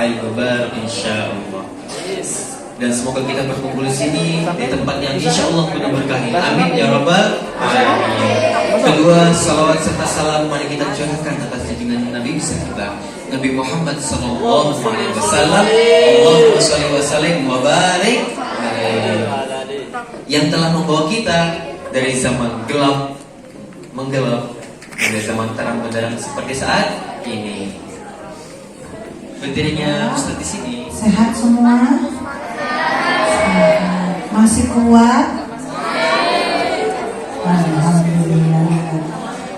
al-ghubar insyaallah. Dan semoga kita berkumpul di sini di tempat yang insyaallah penuh berkah. Amin ya rabbal alamin. Kedua, salawat serta salam mari kita curahkan atas junjungan Nabi besar kita Nabi Muhammad sallallahu alaihi wasallam. Allahumma shalli wa sallim wa barik alaihi, yang telah membawa kita dari zaman gelap menggelap dari zaman terang benderang seperti saat ini. Berdirinya Ustaz di sini. Sehat semua? Masih kuat? Alhamdulillah.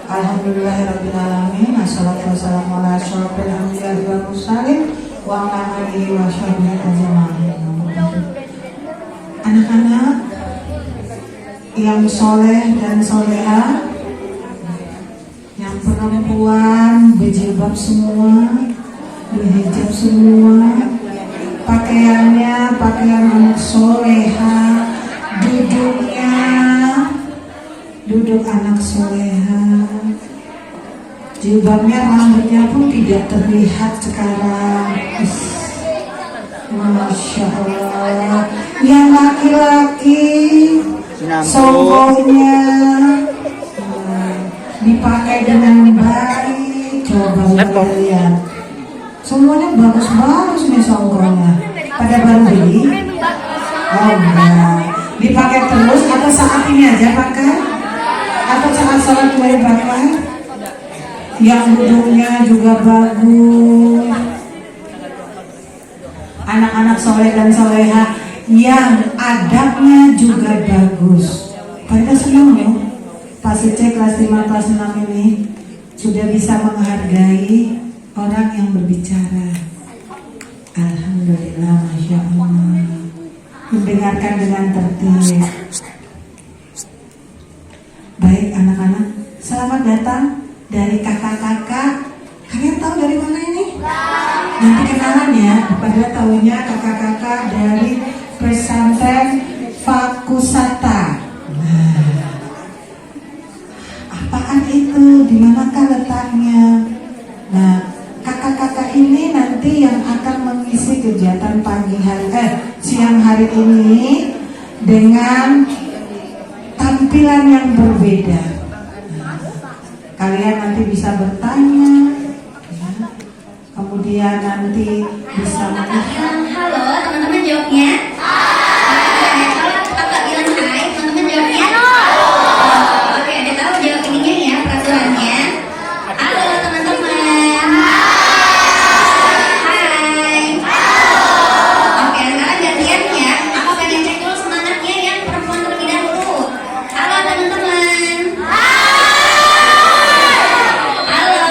Alhamdulillahirabbil alamin. Wassalatu wassalamu ala asyrofil anbiya'i wal mursalin wa ala alihi wa sahbihi ajma'in. Anak-anak yang soleh dan soleha, yang perempuan berjilbab semua, berhijab semua, pakaiannya pakaian anak soleha, duduknya duduk anak soleha, jilbabnya, rambutnya pun tidak terlihat sekarang. Masya Allah. Yang laki-laki songkoknya dipakai dengan baik. Coba lihat, semuanya bagus-bagus nih songkoknya. Pada baru beli? Oh enggak. Dipakai terus atau saat ini aja pakai? Atau saat sholat mulai pakai? Yang duduknya juga bagus. Anak-anak soleh dan soleha yang adabnya juga bagus. Pada senang loh. Pak Sice kelas 5 kelas 6 ini sudah bisa menghargai orang yang berbicara. Alhamdulillah, Masya Allah. Mendengarkan dengan tertib. Baik anak-anak, selamat datang dari kakak-kakak. Kalian tahu dari mana ini? Nanti kenalan ya. Pada tahunya kakak-kakak dari pesantren Fakusata. Nah, apaan itu? Di manakah letaknya? Nah, kakak-kakak ini nanti yang akan mengisi kegiatan siang hari ini dengan tampilan yang berbeda. Nah, kalian nanti bisa bertanya, ya. Kemudian nanti bisa melihat. Halo, teman-teman jawabnya. Kalau kakak bilang hai, teman-teman jawabnya. Oke, ada tahu jawab ininya ya, peraturannya. Halo teman-teman. Hai. Oke, sekarang gantian ya. Aku pengen cek dulu semangatnya yang perempuan terlebih dahulu. Halo teman-teman. Halo.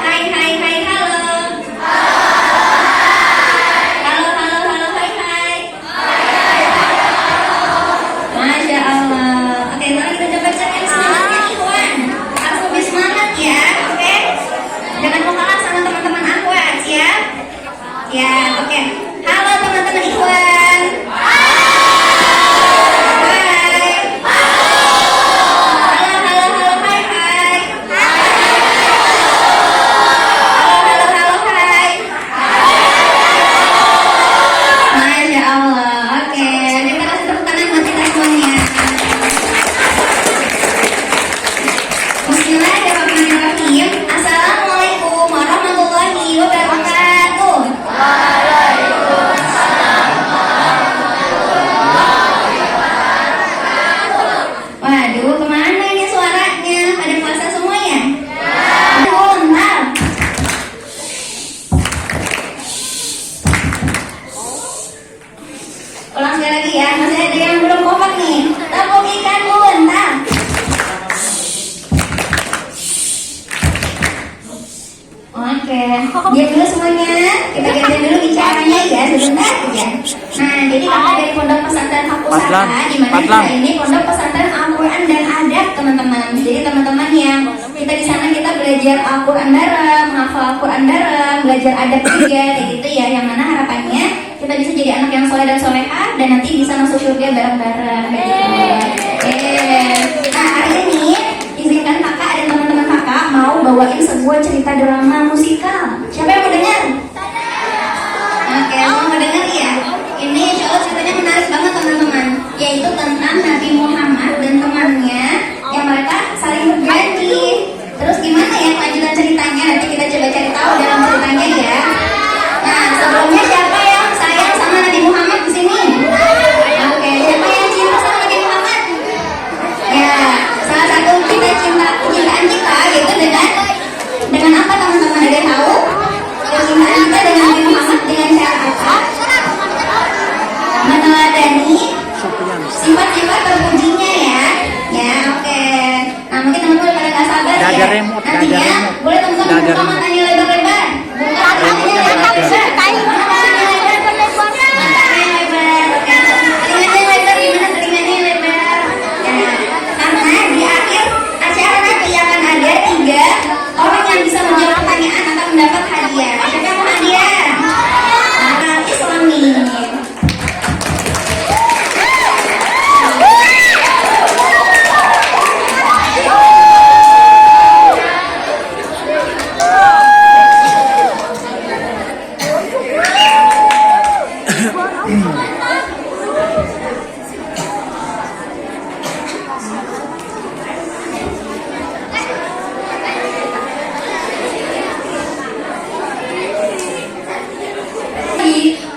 Hai, hai, hai, halo. Halo, halo, halo, hai, hai. Masya Allah. Oke, mari kita coba cek yang semangatnya Ikhwan. Harus lebih semangat ya, oke? Jangan mau kalah sama teman-teman Akhwat, ya? Ya, oke. Halo teman-teman Ikhwan. Hai. Halo, halo, halo, hai, hai. Halo, halo, halo, hai. Masya Allah. Oke, kita kasih tepuk tangan buat kita semuanya. Bismillahirrahmanirrahim. Assalamualaikum warahmatullahi wabarakatuh. Waduh, kemana ini suaranya? Pada puasa semuanya? Bentar. Ulang sekali lagi ya, masih ada yang belum kompak nih. Tepuk ikan bentar. Oke, diam dulu semuanya. Kita ganti dulu bicaranya ya, sebentar ya. Nah, jadi kakak dari Pondok Pesantren Fakusata, di mana kita ini Pondok Pesantren Al-Quran dan Adab, teman-teman. Jadi teman-teman yang kita di sana kita belajar Al-Quran bareng, menghafal Al-Quran bareng, belajar adab juga, kayak gitu ya. Yang mana harapannya kita bisa jadi anak yang soleh dan soleha dan nanti bisa masuk surga bareng-bareng, kayak gitu. Nah, hari ini izinkan kakak dan teman-teman kakak mau bawain sebuah cerita drama musikal. Siapa yang mau dengar? meneladani sifat-sifat terpujinya ya. Ya, oke. Nah, mungkin teman-teman pada nggak sabar ya. Nantinya boleh teman-teman buka matanya lebar-lebar. Buka matanya lebar-lebar. Matanya lebar-lebar. Telinganya lebar, gimana telinganya lebar? Ya, karena di akhir acara nanti akan ada 3 orang yang bisa menjawab pertanyaan akan mendapat hadiah. Siapa yang mau hadiah? Nah, Islami.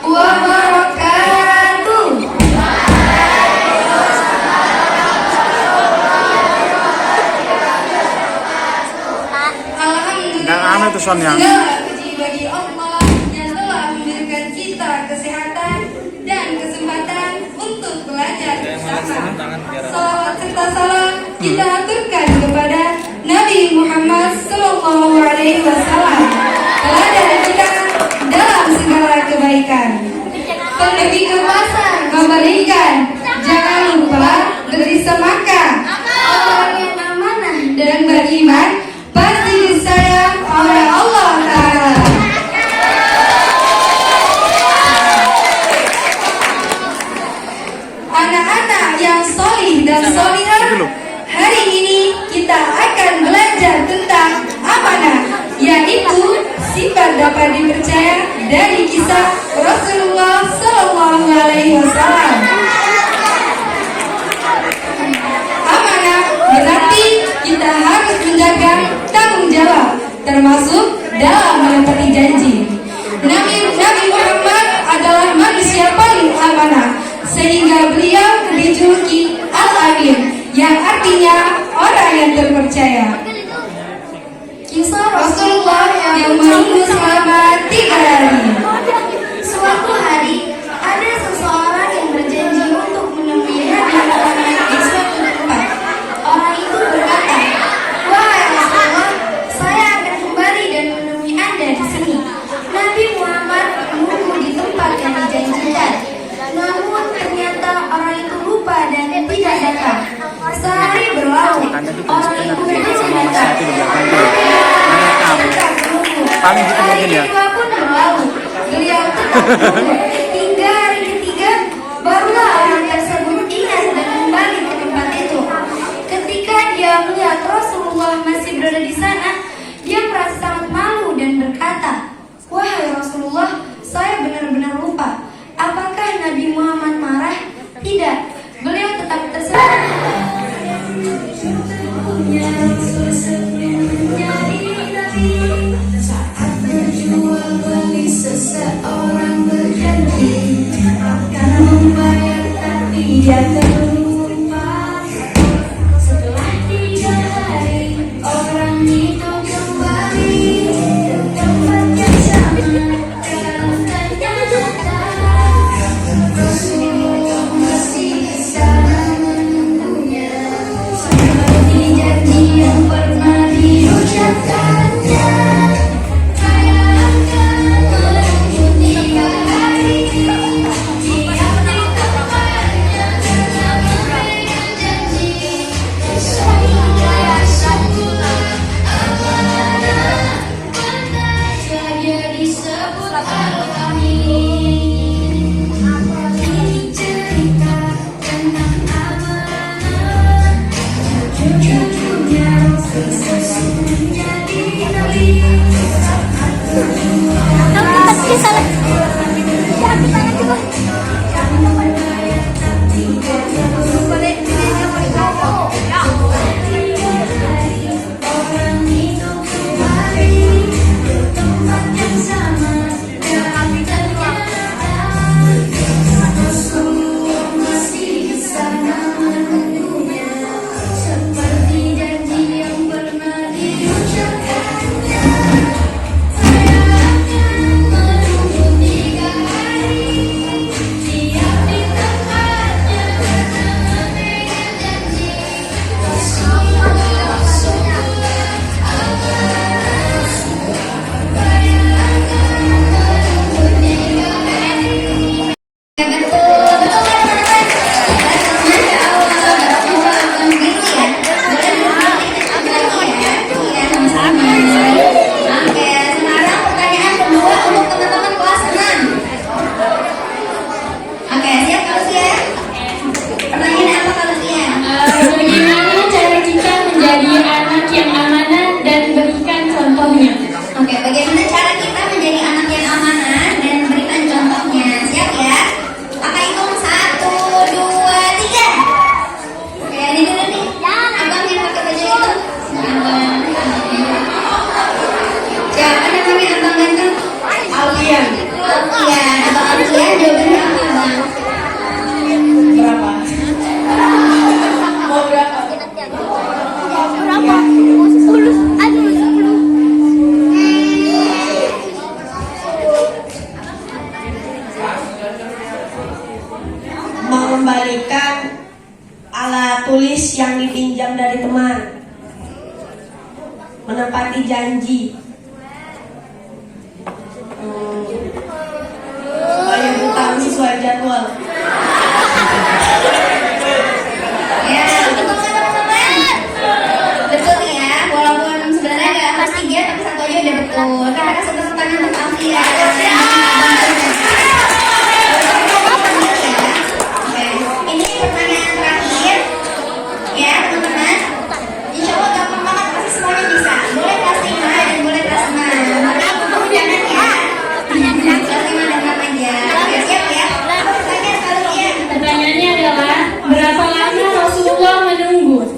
Wabarakatuh. Anu itu Son yang Segala puji bagi Allah yang telah memberikan kita kesehatan dan kesempatan untuk belajar bersama. Salawat serta salam kita aturkan kepada Nabi Muhammad Sallallahu Alaihi Wasallam, teladan kita dalam segala kebaikan. Pergi ke pasar memberikan, jangan lupa beri semangka. Orang yang amanah dan beriman pasti disayang oleh Allah Ta'ala. Anak-anak yang solih dan solihah, hari ini kita akan belajar tentang amanah, yaitu sifat dapat dipercaya dari kisah Rasulullah Sallallahu Alaihi Wasallam. Amanah berarti kita harus menjaga tanggung jawab, termasuk dalam menepati janji. Nabi Muhammad adalah manusia paling amanah, sehingga beliau dijuluki Al-Amin, yang artinya orang yang terpercaya. Kisah Rasulullah yang menunggu selama 3 hari. Suatu hari, ada seseorang yang berjanji untuk menemui Nabi Muhammad di suatu tempat. Orang itu berkata, "Wahai Rasulullah, saya akan kembali dan menemui Anda di sini." Nabi Muhammad menunggu di tempat yang dijanjikan. Namun ternyata orang itu lupa dan tidak datang. Sehari berlalu, orang itu belum datang. paling gitu mungkin ya. Hari pun berlalu, beliau tetap menunggu. Hingga hari ketiga, barulah orang tersebut ingat dan kembali ke tempat itu. Ketika dia melihat Rasulullah masih berada di sana, dia merasa sangat malu dan berkata, "Wahai Rasulullah, saya benar-benar lupa. Apakah Nabi Muhammad marah?" Tidak, beliau tetap tersenyum. Saat berjual beli seseorang berjanji Kuis yang dipinjam dari teman. Menepati janji. Bayar utang sesuai jadwal. Ya, betul teman-teman. Betul ya, walaupun sebenarnya nggak harus 3 tapi 1 aja udah betul. Kita kasih tepuk tangan untuk Alfia. Oke, ini pertanyaan terakhir ya teman-teman. Insya Allah gampang banget, pasti semuanya bisa. Boleh kelas 5 dan boleh kelas 6. Maka jangan ya. Kelas 5 dan 6 aja. Oke, siap ya. Pertanyaan kalian. Pertanyaannya adalah berapa lama Rasulullah menunggu?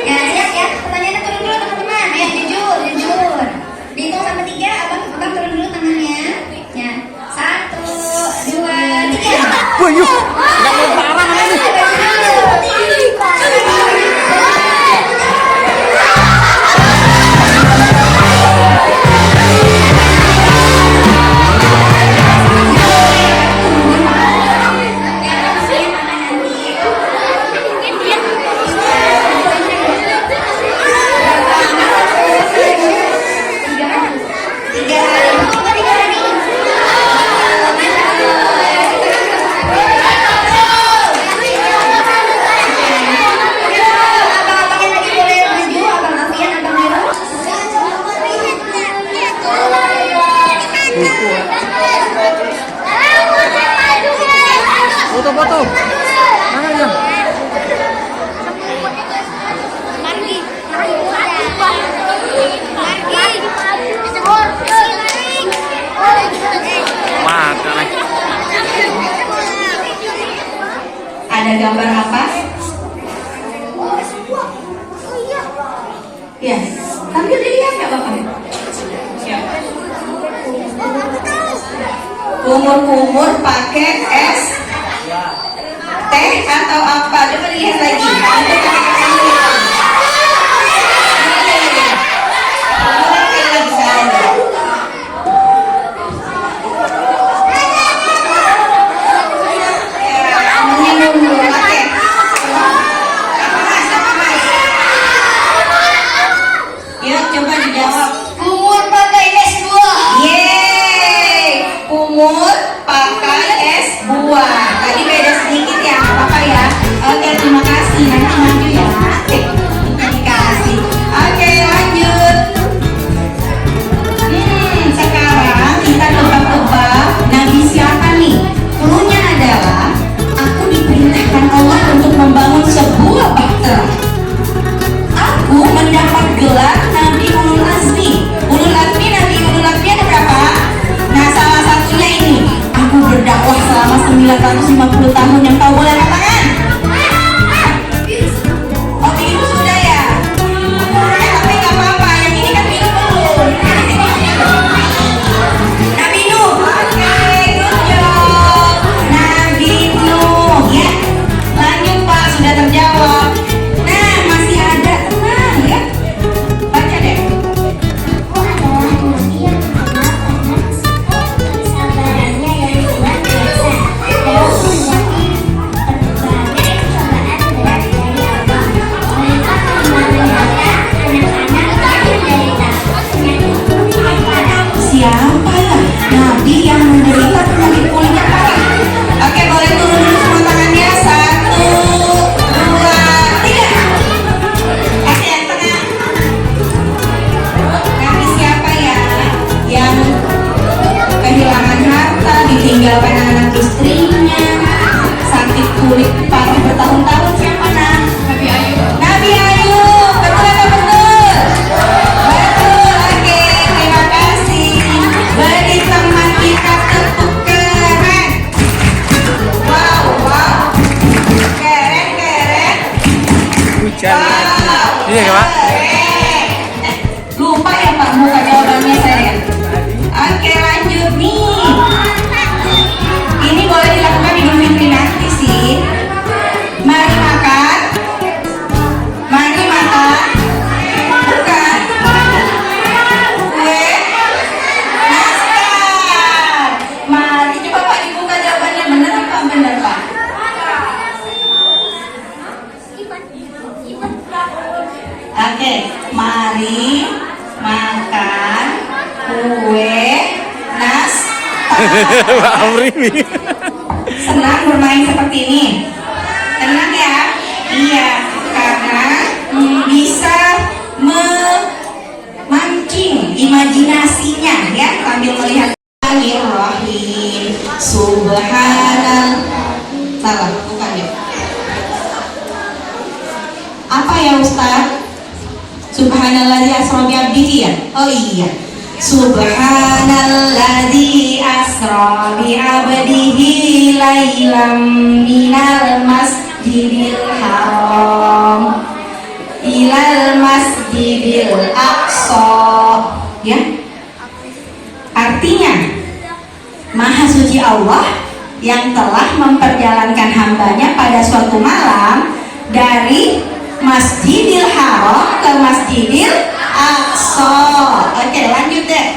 Ya, siap ya. Pertanyaannya turun dulu teman-teman. Ya, jujur. Dihitung sampai 3, abang turun dulu tangannya. Ya, 1, 2, 3. Wah, yuk. Nggak mau parah ini. Foto-foto. Mana ya? Wah, lagi. Ada gambar apa? Ya, tampil dilihat nggak Bapak? Ya. Kumur-kumur pakai es teh atau apa? Coba lihat lagi. Ada pakai kacang. Yuk coba dijawab. Kumur pakai es buah. Yeay, kumur pakai es buah. Tadi beda sedikit ya, nggak apa-apa ya. Oke, terima kasih. Nanti maju ya. Dikasih. Oke, lanjut. Sekarang kita tebak-tebak Nabi siapa nih? Cluenya adalah aku diperintahkan Allah untuk membangun sebuah bahtera. Aku mendapat gelar Nabi Ulul Azmi. Nabi Ulul Azmi ada berapa? Nah, salah satunya ini. Aku berdakwah selama 950 tahun. Yang tahu boleh angkat tangan. Oh, biru sudah ya? Tapi nggak apa-apa. Yang ini kan biru belum. Nabi Nuh. Oke, good job. Nabi Nuh. Ya. Lanjut Pak, sudah terjawab. Nah, masih ada, tenang ya. Baca deh. Aku adalah nabi yang terkenal karena kesabarannya yang luar biasa dalam menghadapi Pak Amri. Senang bermain seperti ini. Tenang ya. Iya, karena bisa memancing imajinasinya ya sambil melihat Bismillahirrahmanirrahim. Subhanallah. Salah, bukan ya. Apa ya Ustaz? Subhanalladzi asra bi 'abdihi ya? Oh iya. Subhanalladzi asra bi 'abdihi lailam minal masjidil haram ilal masjidil aqsa. Ya. Artinya Maha suci Allah yang telah memperjalankan hambanya pada suatu malam dari Masjidil Haram ke Masjidil Aqsa. Oke, lanjut deh.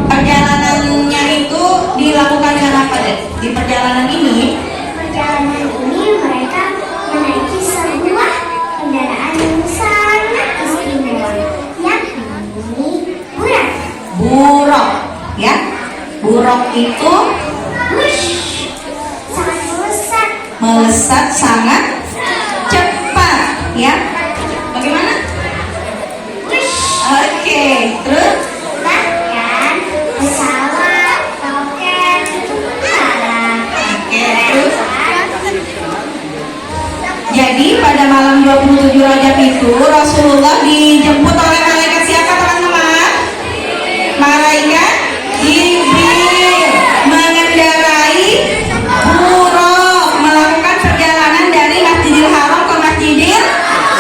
Perjalanannya itu dilakukan dengan apa deh? Di perjalanan ini mereka menaiki sebuah kendaraan yang sangat istimewa, yakni buruk. buruk, ya. Buruk itu Sangat melesat. melesat sangat cepat, ya. Bagaimana? Oke, terus Bahkan pesawat, roket, udara. oke, terus. Jadi pada malam 27 Rajab itu Rasulullah dijemput oleh malaikat siapa teman-teman? Malaikat Jibril mengendarai buruk melakukan perjalanan dari Masjidil Haram ke Masjidil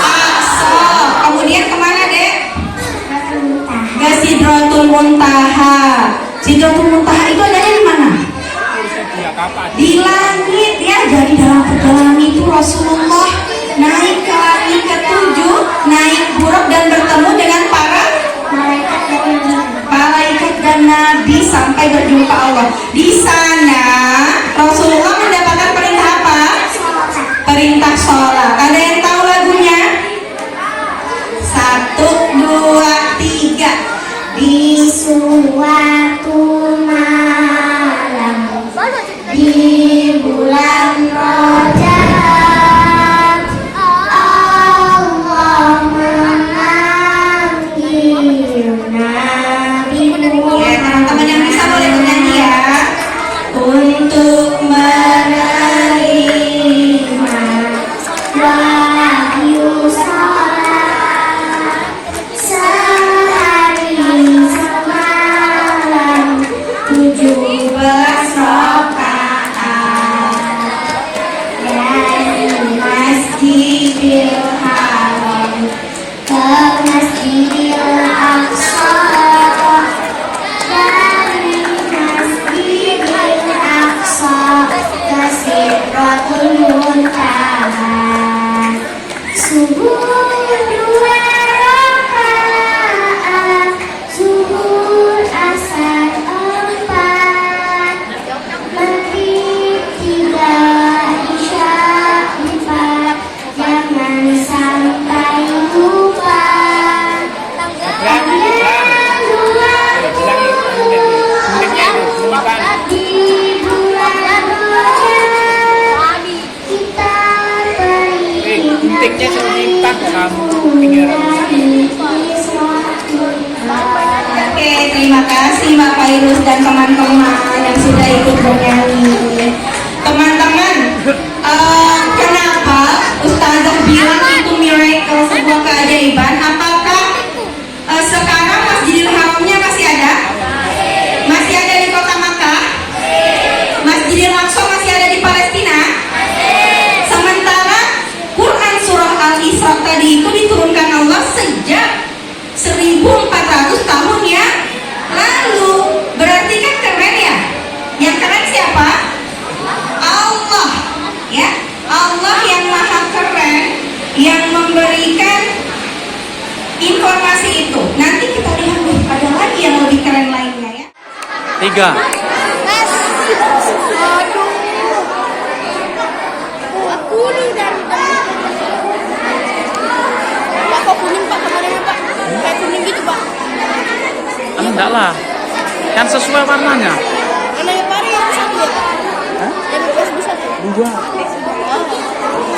Aqsa. Kemudian kemana dek? Ke Sidratul Muntaha. Sidratul Muntaha itu adanya di mana? Di langit ya. Jadi dalam perjalanan itu Rasulullah naik ke langit ke-7, naik buruk dan bertemu dengan para malaikat dan nabi sampai berjumpa Allah. Di sana Rasulullah mendapatkan perintah apa? Perintah sholat. Ada yang tahu lagunya? 1, 2, 3. Di suatu malam di bulan Rajab, Allah memanggil Nabi Ya, teman-teman yang bisa boleh bernyanyi ya. Untuk menerima wahyu sholat sehari semalam 17 rakaat dari Masjidil Haram ke Masjidil Aqsa, dari Masjidil Aqsa ke Sidratul Muntaha. Subuh 2 rakaat, zuhur asar 4, maghrib 3, isya 4. Jangan sampai lupa. Kalian buat dulu di bulan Rajab, kita Guntingnya selimpat kamu pinggiran. Oke, terima kasih Mbak Fairuz dan teman-teman yang sudah ikut bernyanyi. Teman-teman, kenapa Ustazah bilang itu miracle, sebuah keajaiban? Apakah sekarang Masjidil Haramnya masih ada? Masih ada di kota Makkah? Masjidil Aqsa masih ada di Palestina? Sementara Quran surah Al-Isra tadi itu diturunkan Allah sejak 1400 tahun yang lalu. Berarti kan keren ya? Yang keren siapa? Allah, ya. Allah yang maha keren, yang memberikan informasi itu. Nanti kita lihat ada lagi yang lebih keren lainnya ya. 3. Kok kuning Pak kamarnya Pak? Kayak kuning gitu Pak. Enggak lah. Yang sesuai warnanya. Mana yang pari yang besar ya? Hah? Yang besar besar ya? Dua. Oh.